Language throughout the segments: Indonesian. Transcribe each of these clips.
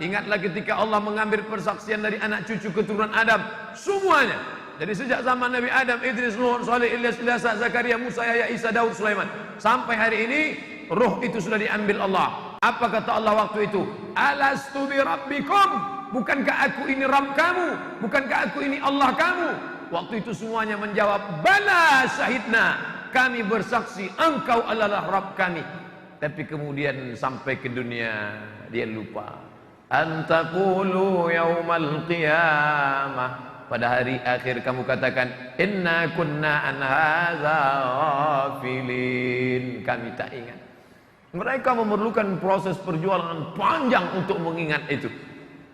Ingatlah ketika Allah mengambil persaksian dari anak cucu keturunan Adam semuanya. Jadi sejak zaman Nabi Adam, Idris, Nuh, Saleh, Ilyas, Ilyasa, Zakaria, Musa, Yahya, Isa, Daud, Sulaiman, sampai hari ini ruh itu sudah diambil Allah. Apa kata Allah waktu itu? Alastu bi rabbikum? Bukankah aku ini Rabb kamu? Bukankah aku ini Allah kamu? Waktu itu semuanya menjawab, bala syahidna, kami bersaksi engkau adalah Rabb kami. Tapi kemudian sampai ke dunia dia lupa. Antaqulu yaumal qiyamah, pada hari akhir kamu katakan, inna kunna an hadza ghafilin, kami tak ingat. Mereka memerlukan proses perjuangan panjang untuk mengingat itu.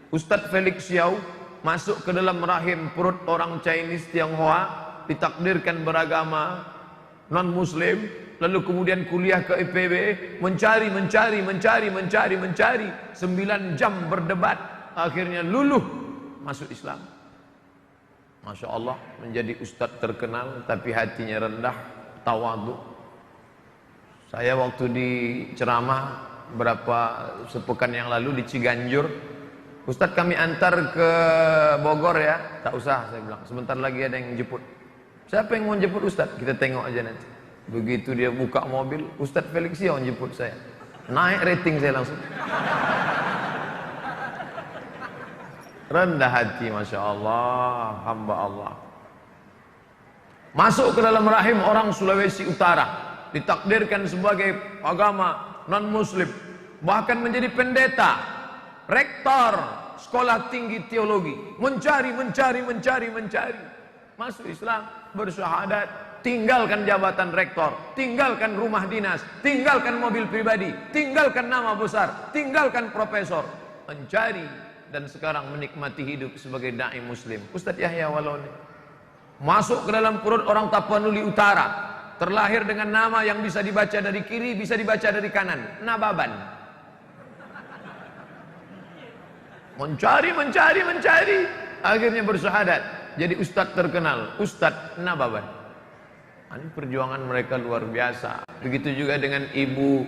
Ustadz Felix Xiao masuk ke dalam rahim perut orang Chinese Tionghoa, ditakdirkan beragama non muslim, lalu kemudian kuliah ke IPB, mencari 9 jam berdebat, akhirnya luluh masuk Islam. Masya Allah, menjadi ustadz terkenal tapi hatinya rendah, tawadhu. Saya waktu di ceramah sepekan yang lalu di Ciganjur, Ustadz kami antar ke Bogor ya. Tak usah, saya bilang, sebentar lagi ada yang jemput. Siapa yang mau jemput Ustadz? Kita tengok aja nanti. Begitu dia buka mobil, Ustadz Felix yang jemput saya. Naik rating saya langsung. Rendah hati, Masya Allah, hamba Allah. Masuk ke dalam rahim orang Sulawesi Utara, ditakdirkan sebagai agama non-muslim, bahkan menjadi pendeta, rektor sekolah tinggi teologi, mencari, masuk Islam, bersyahadat, tinggalkan jabatan rektor, tinggalkan rumah dinas, tinggalkan mobil pribadi, tinggalkan nama besar, tinggalkan profesor, mencari, dan sekarang menikmati hidup sebagai dai muslim. Ustadz Yahya Waloni masuk ke dalam perut orang Tapanuli Utara, terlahir dengan nama yang bisa dibaca dari kiri, bisa dibaca dari kanan, Nababan. Mencari, akhirnya bersyahadat, jadi ustadz terkenal, Ustadz Nababan. Ini perjuangan mereka luar biasa. Begitu juga dengan Ibu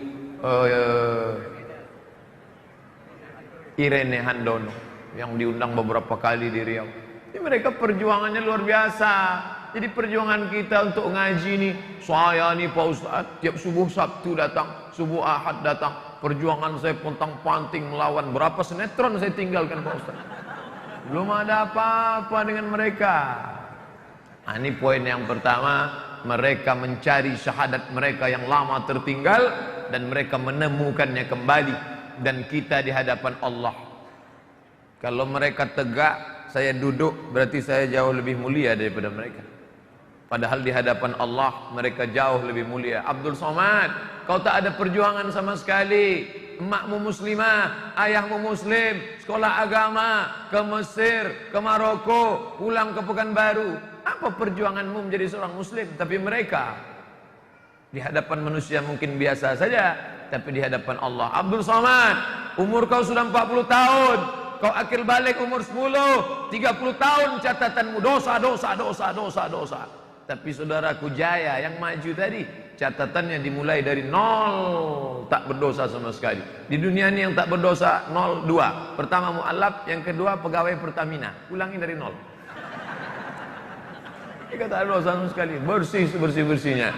Irene Handono yang diundang beberapa kali di Riau. Ini mereka perjuangannya luar biasa. Jadi perjuangan kita untuk ngaji nih, saya nih Pak Ustadz, tiap subuh Sabtu datang, subuh Ahad datang, perjuangan saya pontang-panting melawan, berapa sinetron saya tinggalkan Pak Ustadz. Belum ada apa-apa dengan mereka. Nah, ini poin yang pertama, mereka mencari syahadat mereka yang lama tertinggal dan mereka menemukannya kembali, dan kita di hadapan Allah. Kalau mereka tegak, saya duduk, berarti saya jauh lebih mulia daripada mereka. Padahal di hadapan Allah mereka jauh lebih mulia. Abdul Somad, kau tak ada perjuangan sama sekali. Emakmu muslimah, ayahmu muslim, sekolah agama, ke Mesir, ke Maroko, pulang ke Pekanbaru. Apa perjuanganmu menjadi seorang muslim? Tapi mereka di hadapan manusia mungkin biasa saja, tapi di hadapan Allah. Abdul Somad, umur kau sudah 40 tahun, kau akil balik umur 10, 30 tahun catatanmu dosa. Tapi saudaraku Jaya yang maju tadi, catatannya dimulai dari 0, tak berdosa sama sekali. Di dunia ini yang tak berdosa 0, 2. Pertama mu'alaf, yang kedua pegawai Pertamina. Ulangi dari 0. Dia tak ada dosa sama sekali, bersih sebersih-bersihnya.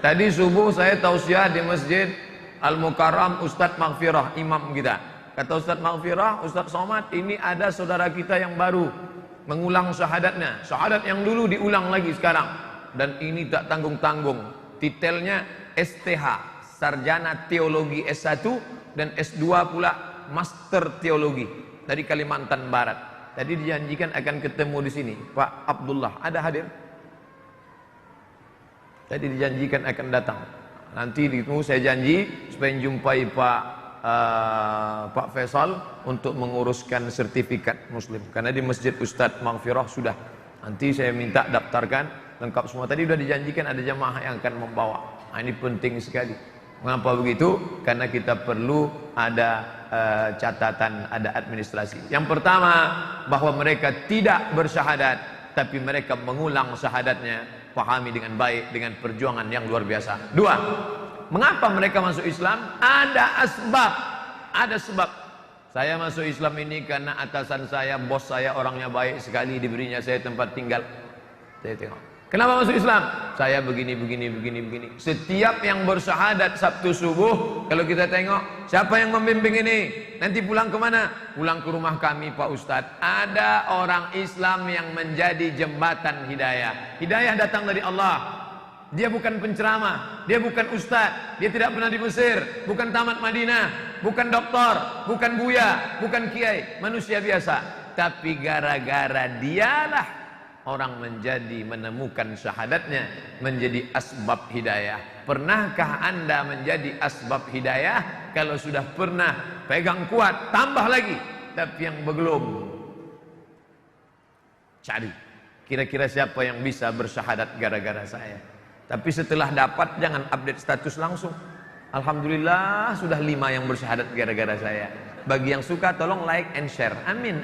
Tadi subuh saya tausiah di Masjid Al-Mukarram Ustadz Maghfirah, imam kita. Kata Ustadz Maghfirah, Ustadz Somad, ini ada saudara kita yang baru mengulang syahadatnya. Syahadat yang dulu diulang lagi sekarang. Dan ini tak tanggung-tanggung. Titelnya STH, Sarjana Teologi S1 dan S2 pula Master Teologi dari Kalimantan Barat. Tadi dijanjikan akan ketemu di sini. Pak Abdullah, ada hadir? Tadi dijanjikan akan datang. Nanti ditunggu, saya janji supaya jumpai Pak Faisal untuk menguruskan sertifikat muslim. Karena di Masjid Ustadz Maghfirah sudah. Nanti saya minta daftarkan lengkap semua. Tadi sudah dijanjikan ada jamaah yang akan membawa. Nah, ini penting sekali. Mengapa begitu? Karena kita perlu ada catatan, ada administrasi. Yang pertama, bahwa mereka tidak bersyahadat, tapi mereka mengulang syahadatnya. Pahami dengan baik, dengan perjuangan yang luar biasa. 2, mengapa mereka masuk Islam? Ada asbab, ada sebab. Saya masuk Islam ini karena atasan saya, bos saya orangnya baik sekali, diberinya saya tempat tinggal. Saya tengok. Kenapa masuk Islam? Saya begini. Setiap yang bersyahadat Sabtu subuh, kalau kita tengok, siapa yang membimbing ini? Nanti pulang kemana? Pulang ke rumah kami Pak Ustadz. Ada orang Islam yang menjadi jembatan hidayah. Hidayah datang dari Allah. Dia bukan penceramah, dia bukan ustadz, dia tidak pernah di Mesir, bukan tamat Madinah, bukan doktor, bukan buya, bukan kiai, manusia biasa. Tapi gara-gara dialah orang menemukan syahadatnya, menjadi asbab hidayah. Pernahkah Anda menjadi asbab hidayah? Kalau sudah pernah, pegang kuat, tambah lagi. Tapi yang belum, cari. Kira-kira siapa yang bisa bersyahadat gara-gara saya? Tapi setelah dapat, jangan update status langsung. Alhamdulillah sudah 5 yang bersyahadat gara-gara saya. Bagi yang suka tolong like and share. Amin.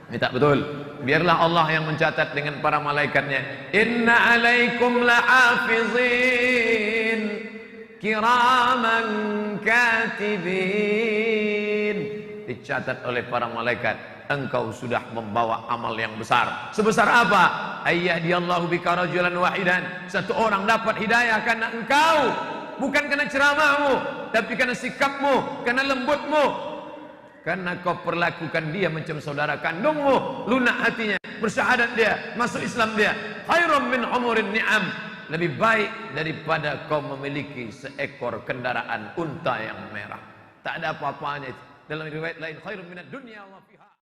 Minta betul. Biarlah Allah yang mencatat dengan para malaikatnya. Inna alaikum la'afizin kiraman katibin. Dicatat oleh para malaikat. Engkau sudah membawa amal yang besar. Sebesar apa? Ayyadiyallahu bika rajulan wahidan. Satu orang dapat hidayah karena engkau, bukan karena ceramahmu, tapi karena sikapmu, karena lembutmu, karena kau perlakukan dia macam saudara kandungmu, lunak hatinya, bersyahadat dia, masuk Islam dia. Khairum min umurin ni'am. Lebih baik daripada kau memiliki seekor kendaraan unta yang merah. Tak ada apa-apanya. Dalam riwayat lain, khairum minad dunya wa fiha.